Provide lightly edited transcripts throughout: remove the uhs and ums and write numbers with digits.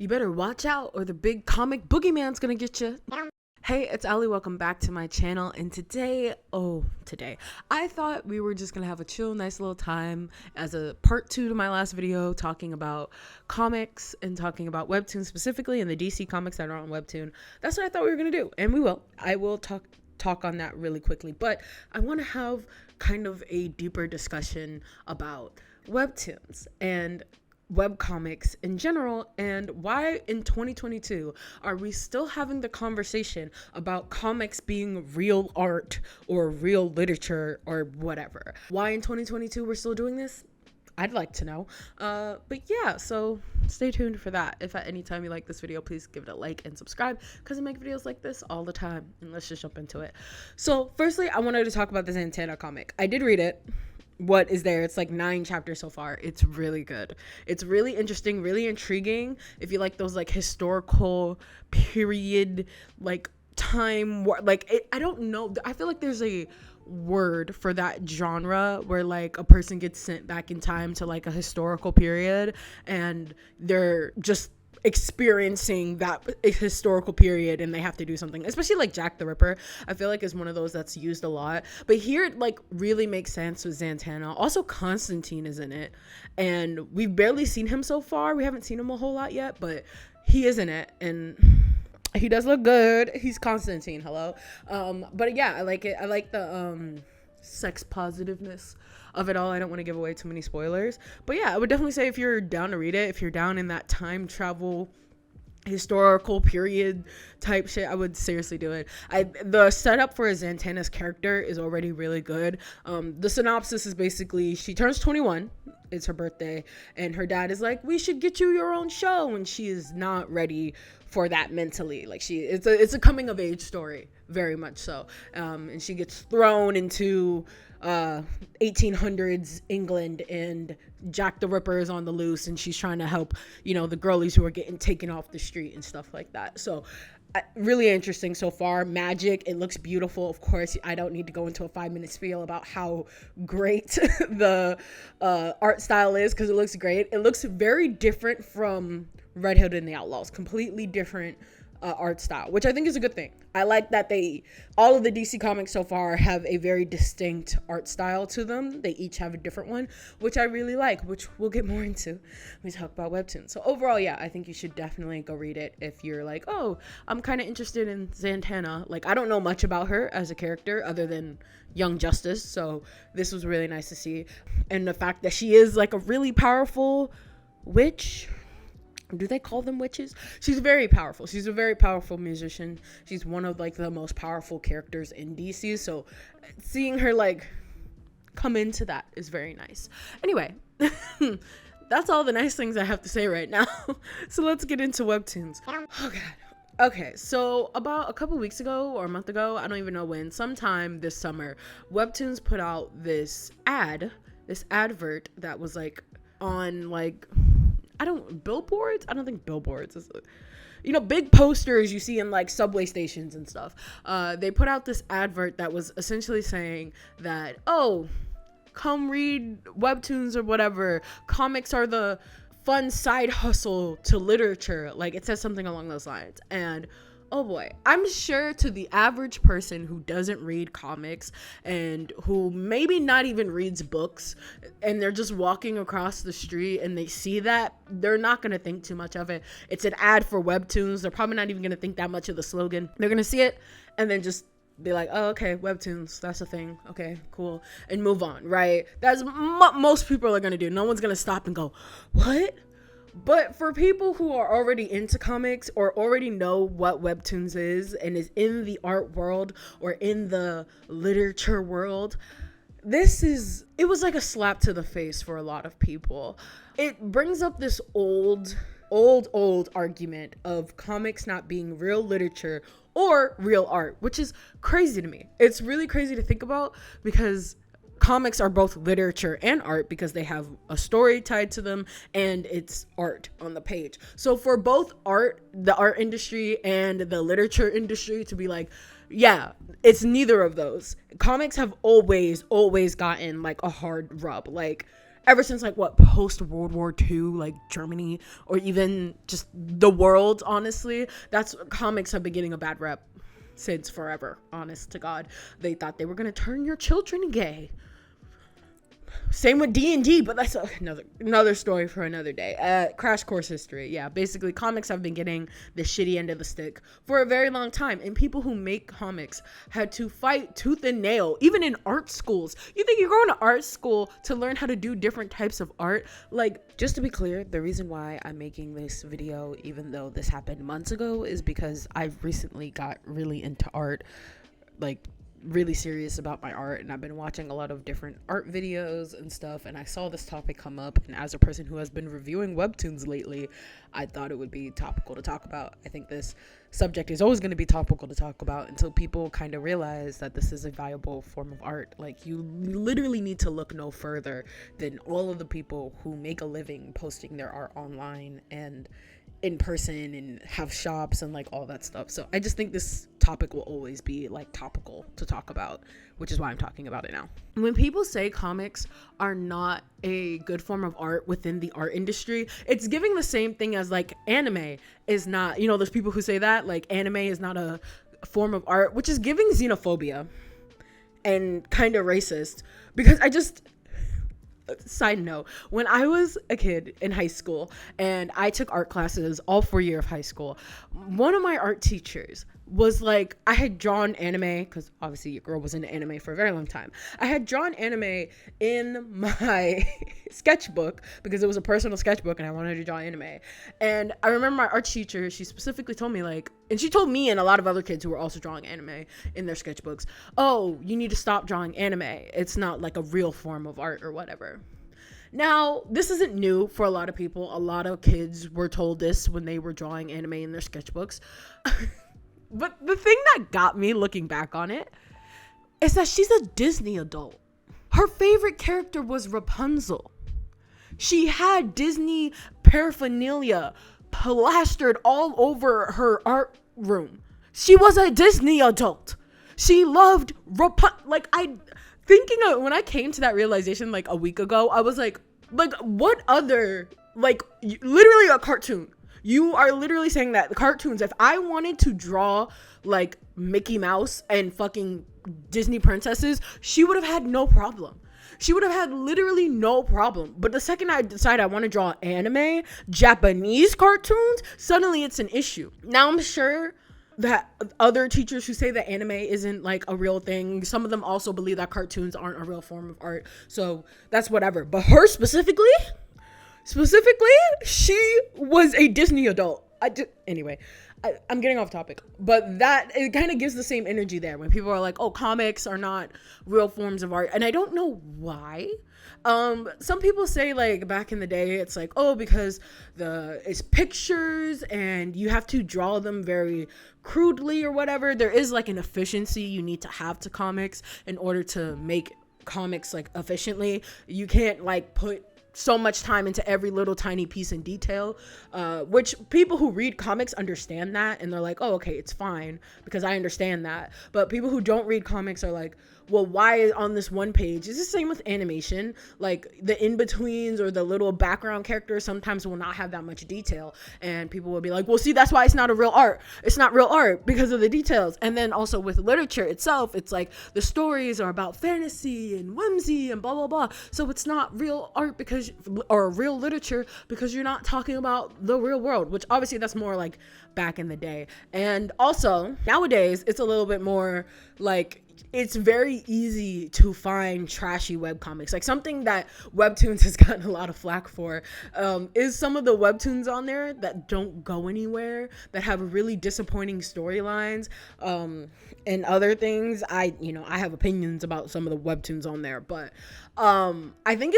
You better watch out or the big comic boogeyman's gonna get you. Hey, it's Ali. Welcome back to my channel. And today, I thought we were just gonna have a chill, nice little time as a part 2 to my last video talking about comics and talking about Webtoon specifically and the DC comics that are on Webtoon. That's what I thought we were gonna do, and we will. I will talk on that really quickly, but I want to have kind of a deeper discussion about Webtoons and webcomics in general, and why in 2022 are we still having the conversation about comics being real art or real literature or whatever. Why in 2022 we're still doing this? I'd like to know. But yeah, so stay tuned for that. If at any time you like this video, please give it a like and subscribe, because I make videos like this all the time. And let's just jump into it. So firstly, I wanted to talk about the Zatanna comic. I did read it. What is there? It's like 9 chapters so far. It's really good. It's really interesting, really intriguing. If you like those like historical period, like time, like I don't know. I feel like there's a word for that genre where like a person gets sent back in time to like a historical period and they're just experiencing that historical period and they have to do something, especially like Jack the Ripper. I feel like is one of those that's used a lot, but here it like really makes sense with Zatanna. Also Constantine is in it, and we've barely seen him so far. We haven't seen him a whole lot yet, but he is in it and he does look good. He's Constantine. Hello. But yeah, I like it. I like the sex positiveness of it all. I don't want to give away too many spoilers, but yeah, I would definitely say if you're down to read it, if you're down in that time travel historical period type shit, I would seriously do it. The setup for Zatanna's character is already really good. The synopsis is basically she turns 21, it's her birthday, and her dad is like, we should get you your own show, and she is not ready for that mentally. Like it's a coming of age story, very much so. And she gets thrown into 1800s England, and Jack the Ripper is on the loose, and she's trying to help, the girlies who are getting taken off the street and stuff like that. So really interesting so far. Magic, it looks beautiful. Of course, I don't need to go into a 5-minute spiel about how great the art style is, because it looks great. It looks very different from Red Hood and the Outlaws. Completely different art style, which I think is a good thing. I like that all of the DC comics so far have a very distinct art style to them. They each have a different one, which I really like, which we'll get more into when we talk about Webtoons. So overall, yeah, I think you should definitely go read it if you're like, oh, I'm kind of interested in Zatanna. Like, I don't know much about her as a character other than Young Justice, so this was really nice to see. And the fact that she is like a really powerful witch. Do they call them witches? She's very powerful. She's a very powerful musician. She's one of like the most powerful characters in DC. So seeing her like come into that is very nice. Anyway, that's all the nice things I have to say right now. So let's get into Webtoons. Oh God. Okay, so about a couple weeks ago or a month ago, I don't even know when, sometime this summer, Webtoons put out this advert that was like on like, billboards? I don't think billboards is, big posters you see in like subway stations and stuff. They put out this advert that was essentially saying that, oh, come read Webtoons or whatever. Comics are the fun side hustle to literature. Like, it says something along those lines. And oh boy, I'm sure to the average person who doesn't read comics and who maybe not even reads books, and they're just walking across the street and they see that, they're not going to think too much of it. It's an ad for Webtoons. They're probably not even going to think that much of the slogan. They're going to see it and then just be like, oh, okay, Webtoons, that's a thing. Okay, cool. And move on, right? That's what most people are going to do. No one's going to stop and go, what? But for people who are already into comics or already know what Webtoons is and is in the art world or in the literature world, it was like a slap to the face for a lot of people. It brings up this old argument of comics not being real literature or real art, which is crazy to me. It's really crazy to think about, because comics are both literature and art because they have a story tied to them and it's art on the page. So for both the art industry and the literature industry to be like, yeah, it's neither of those. Comics have always gotten like a hard rub. Like, ever since like what, post World War II, like Germany, or even just the world, honestly, that's, comics have been getting a bad rep since forever. Honest to God, they thought they were gonna turn your children gay. Same with D&D, but that's another story for another day. Crash course history. Yeah, basically comics have been getting the shitty end of the stick for a very long time, and people who make comics had to fight tooth and nail, even in art schools. You think you're going to art school to learn how to do different types of art? Like, just to be clear, the reason why I'm making this video, even though this happened months ago, is because I've recently got really into art, like really serious about my art, and I've been watching a lot of different art videos and stuff, and I saw this topic come up, and as a person who has been reviewing Webtoons lately, I thought it would be topical to talk about. I think this subject is always going to be topical to talk about until people kind of realize that this is a viable form of art. Like, you literally need to look no further than all of the people who make a living posting their art online and in person and have shops and like all that stuff. So I just think this topic will always be like topical to talk about, which is why I'm talking about it now. When people say comics are not a good form of art within the art industry, it's giving the same thing as like anime is not, you know, there's people who say that like anime is not a form of art, which is giving xenophobia and kind of racist. Because side note, when I was a kid in high school and I took art classes all 4 years of high school, one of my art teachers was like, I had drawn anime, because obviously your girl was into anime for a very long time. I had drawn anime in my sketchbook because it was a personal sketchbook and I wanted to draw anime. And I remember my art teacher, she specifically told me like, and she told me and a lot of other kids who were also drawing anime in their sketchbooks, oh, you need to stop drawing anime. It's not like a real form of art or whatever. Now, this isn't new for a lot of people. A lot of kids were told this when they were drawing anime in their sketchbooks. But the thing that got me looking back on it is that she's a Disney adult. Her favorite character was Rapunzel. She had Disney paraphernalia plastered all over her art room. She was a Disney adult. She loved thinking of when I came to that realization like a week ago, I was like what other, like, literally a cartoon. You are literally saying that the cartoons, if I wanted to draw like Mickey Mouse and fucking Disney princesses, she would have had no problem. She would have had literally no problem. But the second I decide I want to draw anime, Japanese cartoons, suddenly it's an issue. Now I'm sure that other teachers who say that anime isn't like a real thing, some of them also believe that cartoons aren't a real form of art. So that's whatever. But her specifically, she was a Disney adult. Anyway, I'm getting off topic, but that, it kind of gives the same energy there when people are like, oh, comics are not real forms of art. And I don't know why. Some people say like back in the day, it's like, oh, because it's pictures and you have to draw them very crudely or whatever. There is like an efficiency you need to have to comics in order to make comics like efficiently. You can't like put so much time into every little tiny piece in detail, which people who read comics understand that, and they're like, oh, okay, it's fine because I understand that. But people who don't read comics are like, well, why on this one page? It's the same with animation. Like the in-betweens or the little background characters sometimes will not have that much detail, and people will be like, well, see, that's why it's not a real art. It's not real art because of the details. And then also with literature itself, it's like the stories are about fantasy and whimsy and blah blah blah, so it's not real art or real literature because you're not talking about the real world, which obviously that's more like back in the day. And also nowadays it's a little bit more like, it's very easy to find trashy webcomics. Like something that Webtoons has gotten a lot of flack for is some of the Webtoons on there that don't go anywhere, that have really disappointing storylines and other things. I have opinions about some of the Webtoons on there, but I think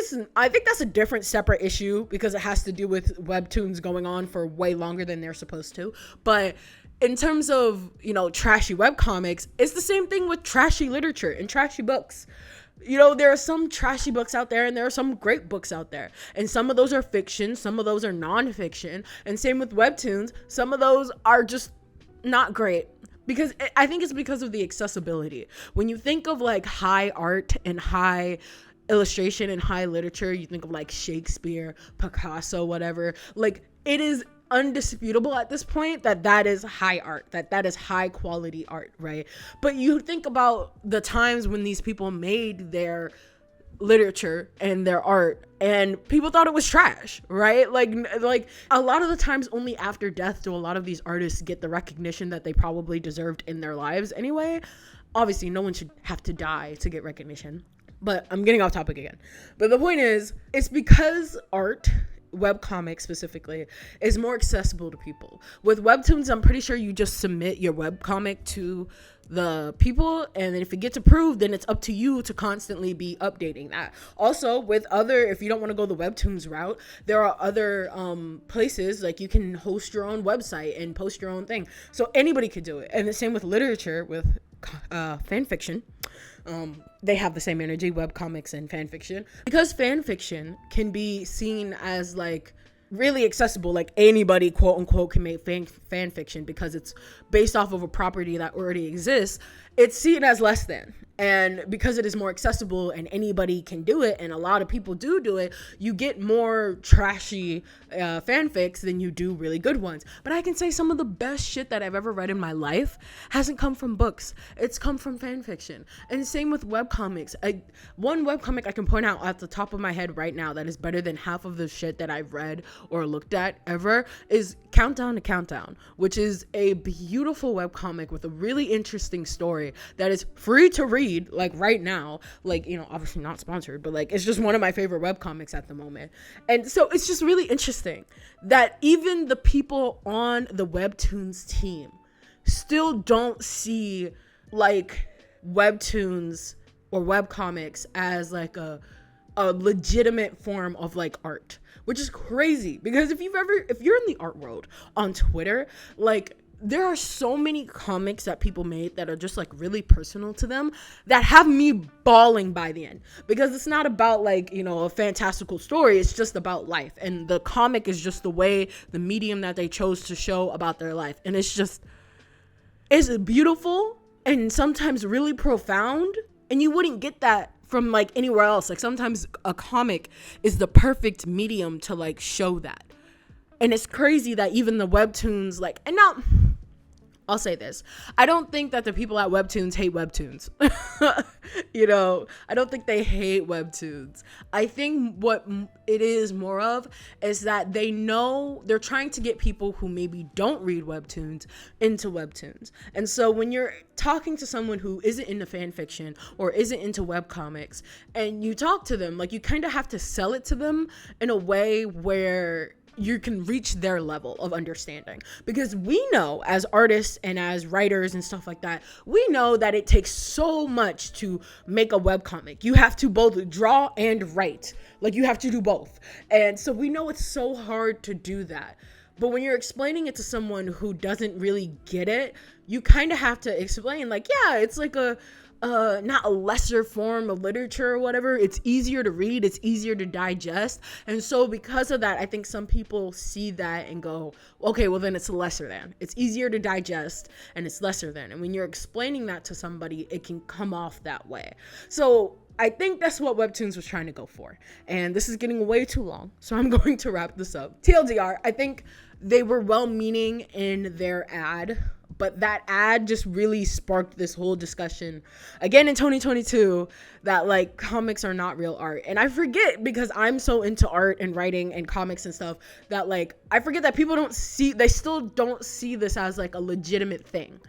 that's a different separate issue because it has to do with Webtoons going on for way longer than they're supposed to. But in terms of, trashy webcomics, it's the same thing with trashy literature and trashy books. There are some trashy books out there and there are some great books out there. And some of those are fiction, some of those are nonfiction. And same with Webtoons, some of those are just not great. Because I think it's because of the accessibility. When you think of like high art and high illustration and high literature, you think of like Shakespeare, Picasso, whatever. Like, it is undisputable at this point that is high art, that is high quality art, right? But you think about the times when these people made their literature and their art and people thought it was trash, right? Like a lot of the times only after death do a lot of these artists get the recognition that they probably deserved in their lives anyway. Obviously, no one should have to die to get recognition, but I'm getting off topic again. But the point is, it's because art, webcomics specifically, is more accessible to people. With Webtoons, I'm pretty sure you just submit your webcomic to the people, and then if it gets approved, then it's up to you to constantly be updating that. Also, with other, if you don't want to go the Webtoons route, there are other places, like you can host your own website and post your own thing, so anybody could do it. And the same with literature, with fan fiction. They have the same energy, webcomics and fan fiction, because fan fiction can be seen as like really accessible. Like anybody, quote unquote, can make fan fiction because it's based off of a property that already exists. It's seen as less than. And because it is more accessible and anybody can do it, and a lot of people do it, you get more trashy fanfics than you do really good ones. But I can say some of the best shit that I've ever read in my life hasn't come from books. It's come from fan fiction. And same with webcomics. One webcomic I can point out at the top of my head right now that is better than half of the shit that I've read or looked at ever is Countdown to Countdown, which is a beautiful webcomic with a really interesting story that is free to read, like right now. Like, you know, obviously not sponsored, but like it's just one of my favorite webcomics at the moment. And so it's just really interesting that even the people on the Webtoons team still don't see like Webtoons or webcomics as like a legitimate form of like art, which is crazy. Because if you're in the art world on Twitter, like there are so many comics that people made that are just like really personal to them that have me bawling by the end, because it's not about like, you know, a fantastical story. It's just about life, and the comic is just the medium that they chose to show about their life. And it's beautiful and sometimes really profound, and you wouldn't get that from like anywhere else. Like sometimes a comic is the perfect medium to like show that. And it's crazy that even the Webtoons, like, and now I'll say this, I don't think that the people at Webtoons hate Webtoons. You know, I don't think they hate Webtoons. I think what it is more of is that they know they're trying to get people who maybe don't read Webtoons into Webtoons. And so when you're talking to someone who isn't into fan fiction or isn't into webcomics, and you talk to them, like you kind of have to sell it to them in a way where you can reach their level of understanding. Because we know as artists and as writers and stuff like that, we know that it takes so much to make a webcomic. You have to both draw and write. Like you have to do both. And so we know it's so hard to do that. But when you're explaining it to someone who doesn't really get it, you kind of have to explain like, yeah, it's like not a lesser form of literature or whatever. It's easier to read, it's easier to digest. And so because of that, I think some people see that and go, okay, well then it's lesser than. It's easier to digest and it's lesser than. And when you're explaining that to somebody, it can come off that way. So I think that's what Webtoons was trying to go for. And this is getting way too long, so I'm going to wrap this up. TLDR, I think they were well-meaning in their ad, but that ad just really sparked this whole discussion again in 2022 that like comics are not real art. And I forget, because I'm so into art and writing and comics and stuff, that like I forget that people still don't see this as like a legitimate thing.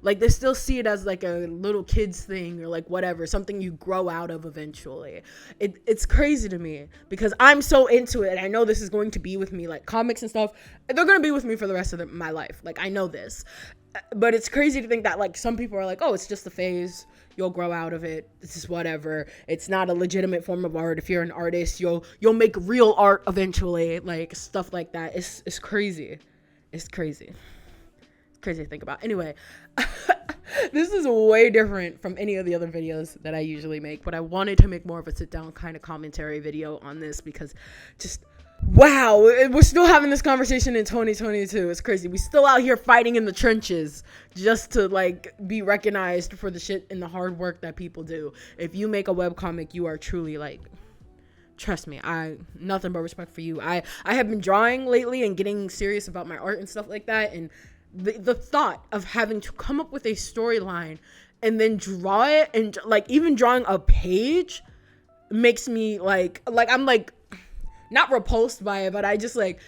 Like they still see it as like a little kid's thing or like whatever, something you grow out of eventually. It's crazy to me because I'm so into it, and I know this is going to be with me, like comics and stuff, they're going to be with me for the rest of my life. Like I know this, but it's crazy to think that like some people are like, oh, it's just a phase, you'll grow out of it, this is whatever, it's not a legitimate form of art. If you're an artist, you'll make real art eventually, like stuff like that. It's crazy. It's crazy to think about. Anyway, this is way different from any of the other videos that I usually make, but I wanted to make more of a sit down kind of commentary video on this because just Wow, we're still having this conversation in 2022. It's crazy. We still out here fighting in the trenches just to like be recognized for the shit and the hard work that people do. If you make a webcomic, you are truly like, trust me, I nothing but respect for you. I have been drawing lately and getting serious about my art and stuff like that, and the thought of having to come up with a storyline and then draw it, and like even drawing a page makes me like I'm like not repulsed by it, but I just like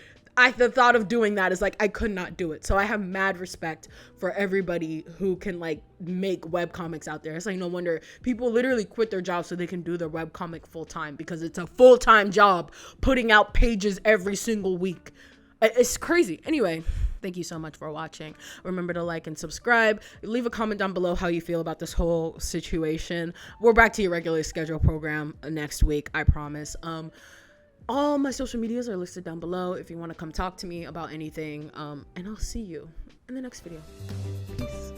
the thought of doing that is like I could not do it. So I have mad respect for everybody who can like make web comics out there. It's like no wonder people literally quit their jobs so they can do their web comic full time, because it's a full-time job putting out pages every single week. It's crazy. Anyway, thank you so much for watching. Remember to like and subscribe. Leave a comment down below how you feel about this whole situation. We're back to your regular schedule program next week, I promise. All my social medias are listed down below if you want to come talk to me about anything. And I'll see you in the next video. Peace.